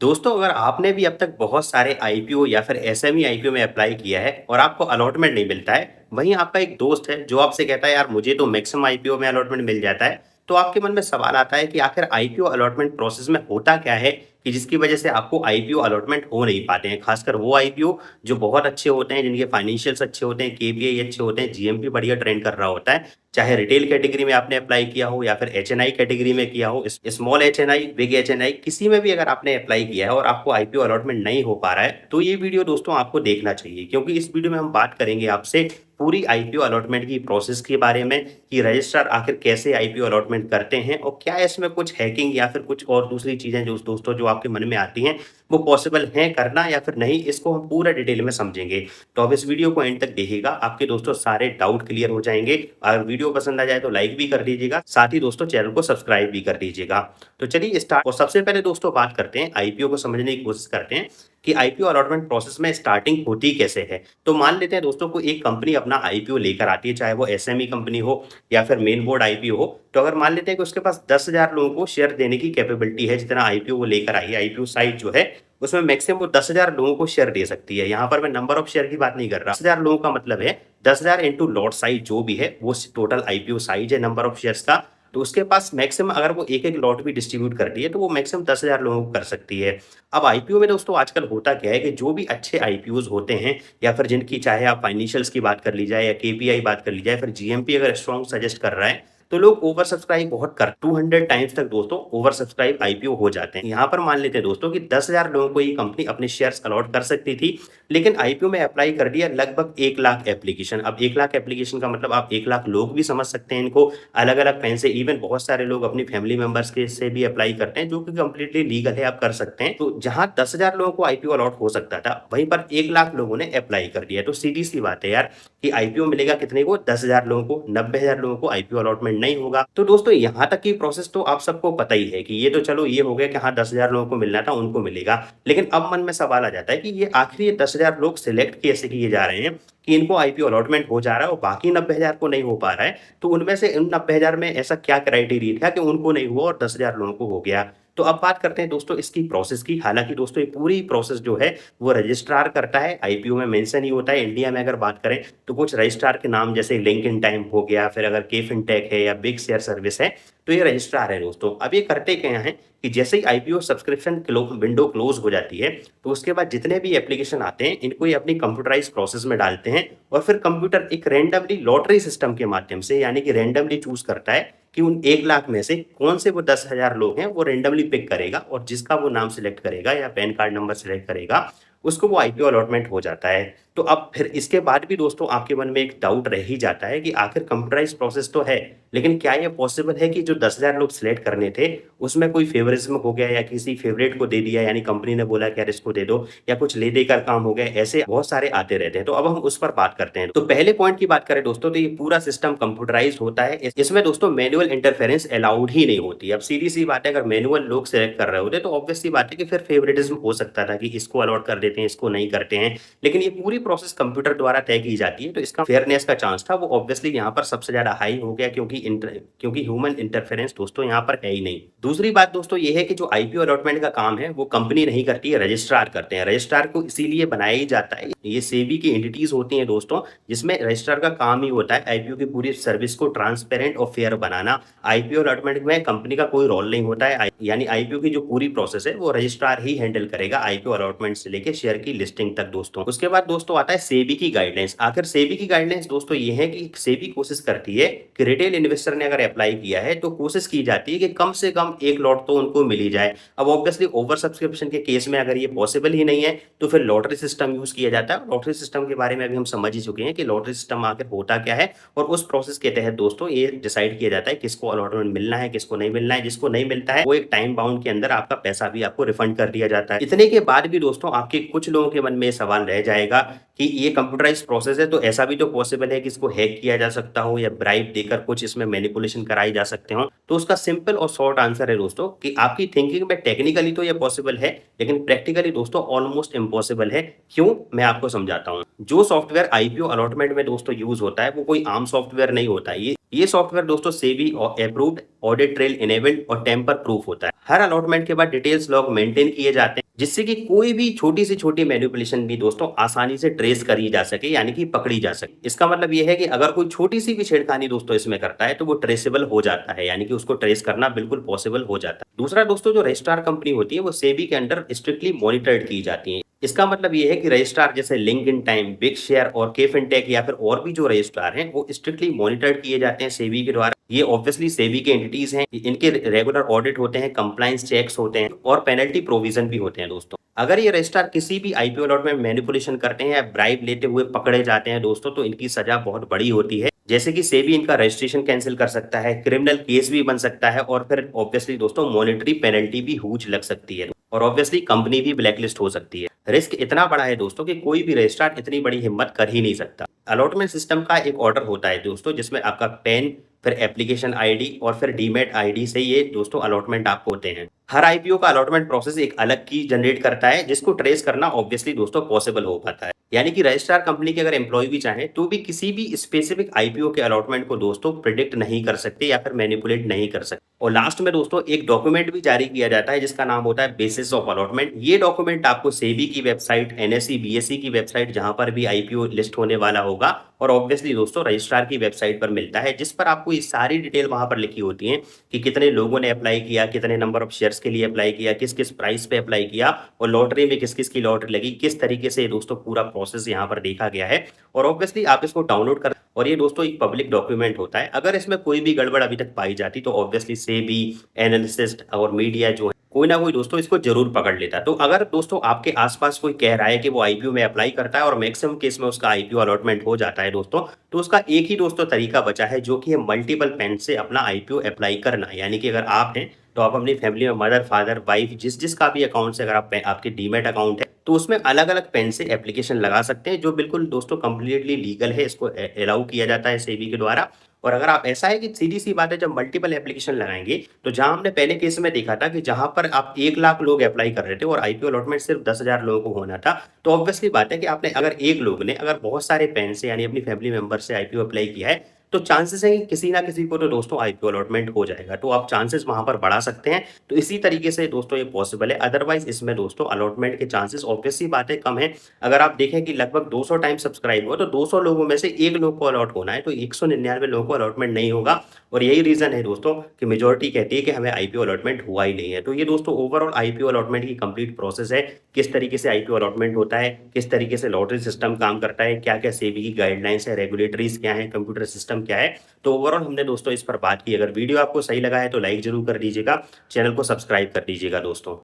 दोस्तों, अगर आपने भी अब तक बहुत सारे आईपीओ या फिर एसएमई आईपीओ में अप्लाई किया है और आपको अलॉटमेंट नहीं मिलता है, वहीं आपका एक दोस्त है जो आपसे कहता है यार मुझे तो मैक्सिमम आईपीओ में अलॉटमेंट मिल जाता है, तो आपके मन में सवाल आता है कि आखिर आईपीओ अलॉटमेंट प्रोसेस में होता क्या है कि जिसकी वजह से आपको आईपीओ अलॉटमेंट हो नहीं पाते हैं। खासकर वो आईपीओ जो बहुत अच्छे होते हैं, जिनके फाइनेंशियल्स अच्छे होते हैं, केपीआई अच्छे होते हैं, जीएमपी बढ़िया ट्रेंड कर रहा होता है। चाहे रिटेल कैटेगरी में आपने अप्लाई किया हो या फिर एचएनआई कैटेगरी में किया हो, स्मॉल एचएनआई, बिग एचएनआई, किसी में भी अगर आपने अप्लाई किया है और आपको आईपीओ अलॉटमेंट नहीं हो पा रहा है, तो ये वीडियो दोस्तों आपको देखना चाहिए, क्योंकि इस वीडियो में हम बात करेंगे आपसे पूरी आईपीओ अलॉटमेंट की प्रोसेस के बारे में कि रजिस्ट्रार आखिर कैसे आईपीओ अलॉटमेंट करते हैं और क्या इसमें कुछ हैकिंग या फिर कुछ और दूसरी चीजें जो दोस्तों जो आपके मन में आती हैं वो पॉसिबल है करना या फिर नहीं, इसको हम पूरा डिटेल में समझेंगे। तो अब इस वीडियो को एंड तक देखिएगा, आपके दोस्तों सारे डाउट क्लियर हो जाएंगे। अगर वीडियो पसंद आ जाए तो लाइक भी कर दीजिएगा, साथ ही दोस्तों चैनल को सब्सक्राइब भी कर दीजिएगा। तो चलिए स्टार्ट। और सबसे पहले दोस्तों बात करते हैं, आईपीओ को समझने की कोशिश करते हैं कि आईपीओ अलॉटमेंट प्रोसेस में स्टार्टिंग होती कैसे है। तो मान लेते हैं दोस्तों को एक कंपनी अपना आईपीओ लेकर आती है, चाहे वो एसएमई कंपनी हो या फिर मेन बोर्ड आईपीओ हो। तो अगर मान लेते हैं कि उसके पास 10,000 लोगों को शेयर देने की कैपेबिलिटी है, जितना आईपीओ वो लेकर आई है, आईपीओ साइज जो है उसमें मैक्सिमम वो 10,000 लोगों को शेयर दे सकती है। यहाँ पर मैं नंबर ऑफ शेयर की बात नहीं कर रहा, 10,000 लोगों का मतलब है 10,000 इंटू लॉट साइज जो भी है वो टोटल आईपीओ साइज है नंबर ऑफ शेयर्स का। तो उसके पास मैक्सिमम अगर वो एक एक लॉट भी डिस्ट्रीब्यूट करती है तो वो मैक्सिमम 10,000 लोगों को कर सकती है। अब आईपीओ में दोस्तों आजकल होता क्या है कि जो भी अच्छे आईपीओज होते हैं या फिर जिनकी चाहे आप फाइनेंशियल्स की बात कर ली जाए या केपीआई बात कर ली जाए, फिर जीएमपी अगर स्ट्रॉन्ग सजेस्ट कर रहा है तो लोग ओवर सब्सक्राइब बहुत कर 200 टाइम्स तक दोस्तों ओवर सब्सक्राइब आईपीओ हो जाते हैं। यहाँ पर मान लेते हैं दोस्तों कि 10,000 लोगों को ये कंपनी अपने शेयर्स अलॉट कर सकती थी, लेकिन आईपीओ में अप्लाई कर दिया लगभग 1 लाख एप्लीकेशन। अब 1 लाख एप्लीकेशन का मतलब आप 1 लाख लोग भी समझ सकते हैं इनको, अलग अलग पेन से। इवन बहुत सारे लोग अपनी फैमिली मेंबर्स के से भी अप्लाई करते हैं, जो कि कंप्लीटली लीगल है, आप कर सकते हैं। तो जहां 10,000 लोगों को आईपीओ अलॉट हो सकता था, वहीं पर 1 लाख लोगों ने अप्लाई कर दिया। तो सीधी सी बात है यार कि आईपीओ मिलेगा कितने को, 10,000 लोगों को, 90,000 लोगों को आईपीओ अलॉटमेंट नहीं होगा। तो दोस्तों यहाँ तक की प्रोसेस तो आप सबको पता ही है कि ये तो चलो ये हो गया कि हाँ 10,000 लोगों को मिलना था उनको मिलेगा। लेकिन अब मन में सवाल आ जाता है कि ये आखिर ये 10,000 लोग सिलेक्ट कैसे किए जा रहे हैं कि इनको आईपीओ अलॉटमेंट हो जा रहा है और बाकी 90,000 को नहीं हो पा रहा है। तो उनमें से उन 90,000 में ऐसा क्या क्राइटेरिया था कि उनको नहीं हुआ और 10,000 लोगों को हो गया। तो अब बात करते हैं दोस्तों इसकी प्रोसेस की। हालांकि दोस्तों ये पूरी प्रोसेस जो है वो रजिस्ट्रार करता है, आईपीओ में मेंशन ही होता है। इंडिया में अगर बात करें तो कुछ रजिस्ट्रार के नाम जैसे लिंक इन टाइम हो गया, फिर अगर के फिनटेक है या बिग शेयर सर्विस है, तो ये रजिस्ट्रार है दोस्तों। अब ये करते क्या है कि जैसे ही आईपीओ सब्सक्रिप्शन विंडो क्लोज हो जाती है, तो उसके बाद जितने भी एप्लीकेशन आते हैं इनको ये अपनी कंप्यूटराइज प्रोसेस में डालते हैं और फिर कंप्यूटर एक रैंडमली लॉटरी सिस्टम के माध्यम से, यानी कि रैंडमली चूज करता है कि उन 1 लाख में से कौन से वो 10,000 लोग हैं, वो रैंडमली पिक करेगा और जिसका वो नाम सिलेक्ट करेगा या पैन कार्ड नंबर सिलेक्ट करेगा, उसको वो आईपीओ अलॉटमेंट हो जाता है। तो अब फिर इसके बाद भी दोस्तों आपके मन में एक डाउट रह ही जाता है कि आखिर कंप्यूटराइज प्रोसेस तो है, लेकिन क्या ये पॉसिबल है कि जो 10,000 लोग सिलेक्ट करने थे उसमें कोई फेवरिज्म हो गया या किसी फेवरेट को दे दिया, यानी कंपनी ने बोला कि यार इसको दे दो, या कुछ ले देकर काम हो गया, ऐसे बहुत सारे आते रहते हैं। तो अब हम उस पर बात करते हैं। तो पहले पॉइंट की बात करें दोस्तों, तो ये पूरा सिस्टम कंप्यूटराइज होता है। इसमें दोस्तों मैनुअल इंटरफेरेंस अलाउड ही नहीं होती। अब सीधी सी बात है, अगर मैनुअल लोग सिलेक्ट कर रहे होते तो ऑब्वियस सी बात है कि फिर फेवरेटिज्म हो सकता था कि इसको अलॉट कर देते हैं, इसको नहीं करते हैं। लेकिन ये पूरी प्रोसेस कंप्यूटर द्वारा तय की जाती है, तो इसका फेयरनेस का चांस था वो ऑब्वियसली यहाँ पर सबसे ज्यादा हाई हो गया, क्योंकि ह्यूमन इंटरफेरेंस दोस्तों यहाँ पर है ही नहीं। दूसरी बात दोस्तों ये है कि जो आईपीओ अलॉटमेंट का काम है वो कंपनी नहीं करती है, रजिस्ट्रार करते हैं। रजिस्ट्रार को इसीलिए बनाया ही जाता है, ये सेबी की एंटिटीज होती हैं दोस्तों, जिसमें रजिस्ट्रार का काम ही होता है आईपीओ की पूरी सर्विस को ट्रांसपेरेंट और फेयर बनाना। आईपीओ अलॉटमेंट में कंपनी का कोई रोल नहीं होता है, यानी आईपीओ की जो पूरी प्रोसेस है वो रजिस्ट्रार ही हैंडल करेगा, आईपीओ अलॉटमेंट से लेके शेयर की लिस्टिंग तक दोस्तों। उसके बाद दोस्तों आता है सेबी की गाइडलाइंस। आखिर सेबी की गाइडलाइंस दोस्तों ये है कि सेबी कोशिश करती है कि रिटेल इन्वेस्टर ने अगर अप्लाई किया है तो कोशिश की जाती है कि कम से कम एक लॉट तो उनको मिल ही जाए। अब ऑब्वियसली ओवर सब्सक्रिप्शन के केस में अगर ये पॉसिबल ही नहीं है तो फिर लॉटरी सिस्टम यूज किया जाता है। लॉटरी सिस्टम के बारे में अभी हम समझ ही चुके हैं कि लॉटरी सिस्टम आखिर होता क्या है, और उस प्रोसेस के तहत दोस्तों ये डिसाइड किया जाता है किसको अलॉटमेंट मिलना है, किसको नहीं मिलना है। जिसको नहीं मिलता है वो एक टाइम बाउंड के अंदर आपका पैसा भी आपको रिफंड कर दिया जाता है। इतने के बाद भी दोस्तों आपके कुछ लोगों के मन में सवाल रह जाएगा कि ये कंप्यूटराइज्ड प्रोसेस है, तो ऐसा भी तो पॉसिबल है कि इसको हैक किया जा सकता हो या ब्राइब देकर कुछ इसमें मैनिपुलेशन कराई जा सकते हो। तो उसका सिंपल और शॉर्ट आंसर है दोस्तों कि आपकी थिंकिंग में टेक्निकली तो ये पॉसिबल है, लेकिन प्रैक्टिकली दोस्तों ऑलमोस्ट इम्पॉसिबल है। क्यों, मैं आपको समझाता हूँ। जो सॉफ्टवेयर आईपीओ अलॉटमेंट में दोस्तों यूज होता है वो कोई आम सॉफ्टवेयर नहीं होता है। ये सॉफ्टवेयर दोस्तों SEBI approved, audit trail enabled और टेम्पर प्रूफ होता है। हर अलॉटमेंट के बाद डिटेल्स लॉग मेंटेन किए जाते हैं, जिससे कि कोई भी छोटी से छोटी मैनिपुलेशन भी दोस्तों आसानी से ट्रेस करी जा सके यानी कि पकड़ी जा सके। इसका मतलब ये है कि अगर कोई छोटी सी भी छेड़खानी दोस्तों इसमें करता है तो वो ट्रेसेबल हो जाता है यानी कि उसको ट्रेस करना बिल्कुल पॉसिबल हो जाता है। दूसरा दोस्तों जो रजिस्ट्रार कंपनी होती है वो सेबी के अंडर स्ट्रिक्टली मॉनिटर्ड की जाती है। इसका मतलब ये है कि रजिस्ट्रार जैसे लिंक्डइन टाइम, बिग शेयर और के फिनटेक या फिर और भी जो रजिस्ट्रार हैं वो स्ट्रिक्टली मॉनिटर्ड किए जाते हैं सेबी के द्वारा। ये ऑब्वियसली सेबी के एंटिटीज हैं, इनके रेगुलर ऑडिट होते हैं, कंप्लायंस चेक्स होते हैं और पेनल्टी प्रोविजन भी होते हैं दोस्तों। अगर ये रजिस्ट्रार किसी भी आईपीओ लॉट में मैनिपुलेशन करते हैं या ब्राइब लेते हुए पकड़े जाते हैं दोस्तों तो इनकी सजा बहुत बड़ी होती है। जैसे कि सेबी इनका रजिस्ट्रेशन कैंसिल कर सकता है, क्रिमिनल केस भी बन सकता है और फिर ऑब्वियसली दोस्तों मॉनेटरी पेनल्टी भी हुज लग सकती है और ऑब्वियसली कंपनी भी ब्लैकलिस्ट हो सकती है। रिस्क इतना बड़ा है दोस्तों कि कोई भी रजिस्ट्रार इतनी बड़ी हिम्मत कर ही नहीं सकता। अलॉटमेंट सिस्टम का एक ऑर्डर होता है दोस्तों जिसमें आपका पैन, फिर एप्लीकेशन आईडी और फिर डीमैट आईडी से ये दोस्तों अलॉटमेंट आपको होते हैं। हर आईपीओ का अलॉटमेंट प्रोसेस एक अलग की जनरेट करता है जिसको ट्रेस करना ऑब्वियसली दोस्तों पॉसिबल हो पाता है। यानी कि रजिस्ट्रार कंपनी के अगर एम्प्लॉय भी चाहे तो भी किसी भी स्पेसिफिक आईपीओ के अलॉटमेंट को दोस्तों प्रिडिक्ट नहीं कर सकते या फिर मैनिपुलेट नहीं कर सकते। और लास्ट में दोस्तों एक डॉक्यूमेंट भी जारी किया जाता है जिसका नाम होता है बेसिस ऑफ अलॉटमेंट। ये डॉक्यूमेंट आपको सेबी की वेबसाइट, एनएसई, बीएसई की वेबसाइट जहां पर भी आईपीओ लिस्ट होने वाला होगा और ऑब्वियसली दोस्तों रजिस्ट्रार की वेबसाइट पर मिलता है जिस पर आपको ये सारी डिटेल वहां पर लिखी होती है कि कितने लोगों ने अप्लाई किया, कितने नंबर ऑफ शेयर्स के लिए अप्लाई किया, किस किस प्राइस पे अप्लाई किया और लॉटरी में किस किस की लॉटरी लगी, किस तरीके से दोस्तों पूरा प्रोसेस यहाँ पर देखा गया है। और ऑब्वियसली आप इसको डाउनलोड कर और ये दोस्तों एक पब्लिक डॉक्यूमेंट होता है। अगर इसमें कोई भी गड़बड़ अभी तक पाई जाती तो ऑब्वियसली सेबी, एनालिसिस्ट और मीडिया जो है कोई ना कोई दोस्तों इसको जरूर पकड़ लेता है। तो अगर दोस्तों आपके आसपास कोई कह रहा है कि वो आईपीओ में अप्लाई करता है और मैक्सिमम केस में उसका आईपीओ अलॉटमेंट हो जाता है दोस्तों, तो उसका एक ही दोस्तों तरीका बचा है जो कि है मल्टीपल पेन से अपना आईपीओ अप्लाई करना। यानी कि अगर आप हैं तो आप अपनी फैमिली में मदर, फादर, वाइफ जिस जिसका भी अकाउंट से अगर आप आपके डीमैट अकाउंट है तो उसमें अलग अलग पेन से एप्लीकेशन लगा सकते हैं जो बिल्कुल दोस्तों कंप्लीटली लीगल है। इसको अलाउ किया जाता है सेबी के द्वारा। और अगर आप ऐसा है कि सीधी सी बात है जब मल्टीपल एप्लीकेशन लगाएंगे तो जहां हमने पहले केस में देखा था कि जहां पर आप 1 लाख लोग अप्लाई कर रहे थे और आईपीओ अलॉटमेंट सिर्फ 10,000 लोगों को होना था, तो ऑब्वियसली बात है कि आपने अगर एक लोग ने अगर बहुत सारे पेन से यानी अपनी फैमिली मेंबर से आईपीओ अप्लाई किया है तो चांसेस है कि किसी ना किसी को तो दोस्तों आईपीओ अलॉटमेंट हो जाएगा। तो आप चांसेस वहां पर बढ़ा सकते हैं। तो इसी तरीके से दोस्तों ये पॉसिबल है। अदरवाइज इसमें दोस्तों अलॉटमेंट के चांसेस ऑब्वियसली बात है कम है। अगर आप देखें कि लगभग 200 टाइम सब्सक्राइब हुआ तो 200 लोगों में से एक लोग को अलॉट होना है, तो 199 लोगों को अलॉटमेंट नहीं होगा। और यही रीजन है दोस्तों कि मेजोरिटी कहती है कि हमें आईपीओ अलॉटमेंट हुआ ही नहीं है। तो ये दोस्तों ओवरऑल आईपीओ अलॉटमेंट की कंप्लीट प्रोसेस है, किस तरीके से आईपीओ अलॉटमेंट होता है, किस तरीके से लॉटरी सिस्टम काम करता है, क्या क्या सेबी की गाइडलाइंस है, रेगुलेटरीज क्या है, कंप्यूटर सिस्टम क्या है। तो ओवरऑल हमने दोस्तों इस पर बात की। अगर वीडियो आपको सही लगा है तो लाइक जरूर कर दीजिएगा, चैनल को सब्सक्राइब कर दीजिएगा दोस्तों।